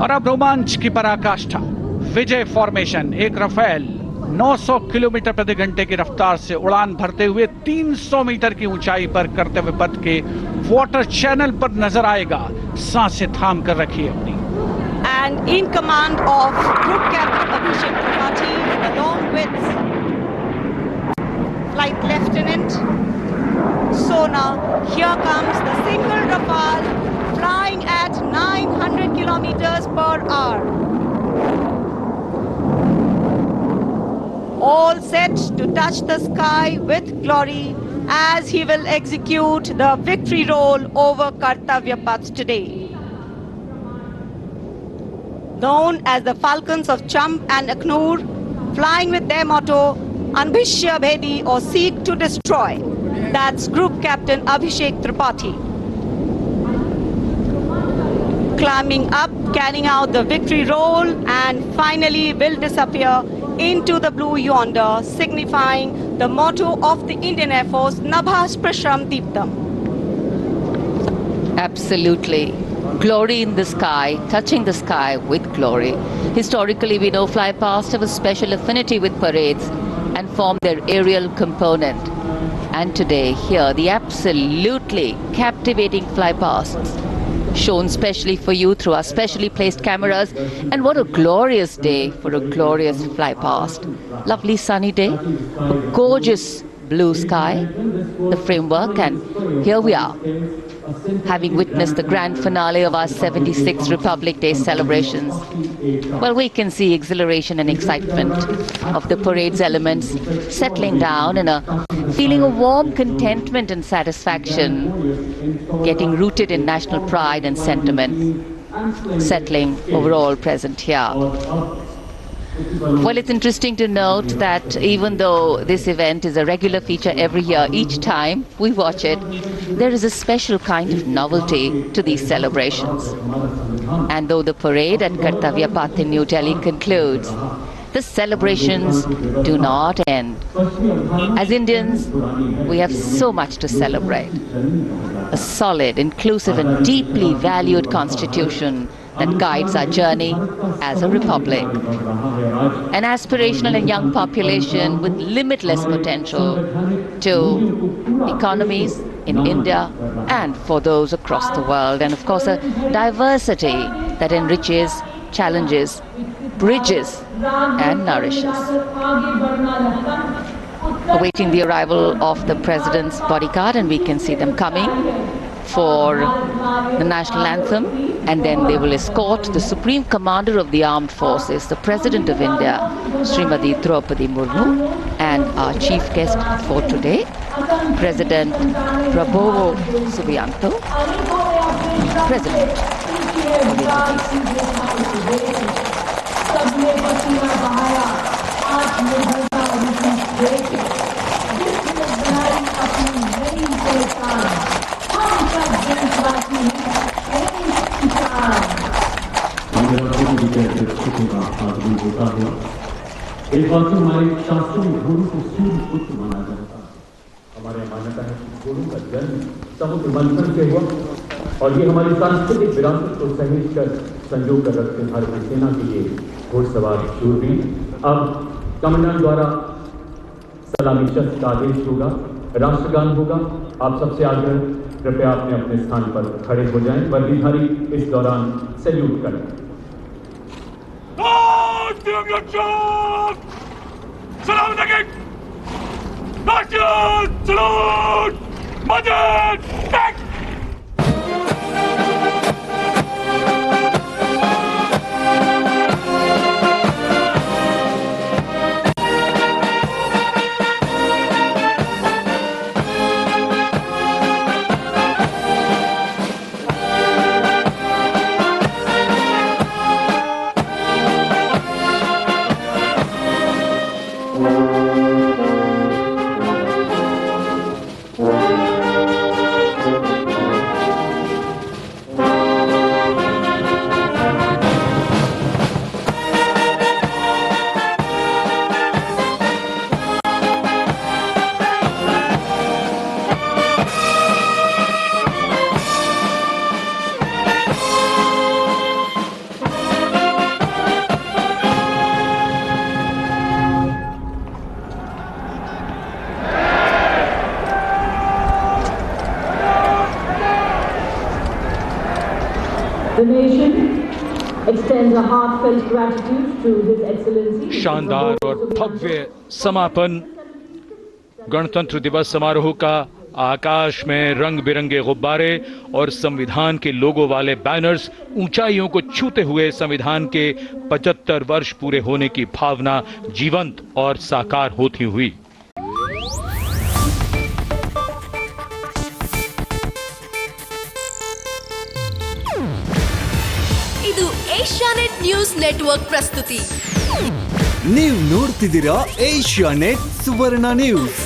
और अब रोमांच की पराकाष्ठा। विजय फॉर्मेशन एक राफेल 900 किलोमीटर प्रति घंटे की रफ्तार से उड़ान भरते हुए 300 मीटर की ऊंचाई पर कर्तव्य पथ के वाटर चैनल पर नजर आएगा। सांसें थाम कर रखिए अपनी। And in command of Group Captain Abhishek Tripathi, along with Flight Lieutenant Sona, here comes the single Rafale flying at 900 kilometers per hour. All set to touch the sky with glory as he will execute the victory roll over Kartavya Path today. Known as the Falcons of Champ and Aknoor, flying with their motto, Anbhishya Bhedi or Seek to Destroy. That's Group Captain Abhishek Tripathi. Climbing up, carrying out the victory roll, and finally will disappear into the blue yonder, signifying the motto of the Indian Air Force, Nabhas Prashram Deeptam. Absolutely. Glory in the sky, touching the sky with glory. Historically, we know fly past have a special affinity with parades and form their aerial component. And today, here, the absolutely captivating fly pasts shown specially for you through our specially placed cameras. And what a glorious day for a glorious fly past. Lovely sunny day, a gorgeous blue sky, the framework, and here we are, having witnessed the grand finale of our 76th Republic Day celebrations. Well, we can see exhilaration and excitement of the parade's elements settling down in a feeling of warm contentment and satisfaction, getting rooted in national pride and sentiment, settling overall present here. Well, it's interesting to note that even though this event is a regular feature every year, each time we watch it, there is a special kind of novelty to these celebrations. And though the parade at Kartavya Path in New Delhi concludes, the celebrations do not end. As Indians, we have so much to celebrate. A solid, inclusive and deeply valued constitution that guides our journey as a republic. An aspirational and young population with limitless potential to economies in India and for those across the world. And of course, a diversity that enriches, challenges, bridges and nourishes. Awaiting the arrival of the President's bodyguard, and we can see them coming for the national anthem, and then they will escort the Supreme Commander of the Armed Forces, the President of India, Srimati Draupadi Murmu, and our chief guest for today, President Prabowo Subianto, President of Indonesia. एक बात तो हमारे शास्त्रों में घोड़ों को सूर्य पुत्र माना जाता है। हमारे मान्यता है कि घोड़ों का जन्म समुद्र मंथन से हुआ और ये हमारी सांस्कृतिक विरासत को सहेज कर संजो कर रखते भारतीय सेना के लिए घोड़सवार शूरवीर। अब कमांडेंट द्वारा सलामी शस्त्र का आदेश होगा, राष्ट्रगान होगा। आप सबसे आग्रह, कृपया अपने अपने स्थान पर खड़े हो जाएं। वर्दीधारी इस दौरान सैल्यूट करें। Salam alaikum! Martial salute! Madad! Back! The nation extends a heartfelt gratitude to His Excellency. शानदार और भव्य समापन गणतंत्र दिवस समारोह का। आकाश में रंग बिरंगे गुब्बारे और संविधान के लोगो वाले बैनर्स ऊंचाइयों को छूते हुए संविधान के 75 वर्ष पूरे होने की भावना जीवंत और साकार होती हुई। ಇದು ಏಷ್ಯಾನೆಟ್ ನ್ಯೂಸ್ ನೆಟ್ವರ್ಕ್ ಪ್ರಸ್ತುತಿ. ನೀವು ನೋಡ್ತಿದ್ದೀರಾ ಏಷ್ಯಾನೆಟ್ ಸುವರ್ಣ ನ್ಯೂಸ್.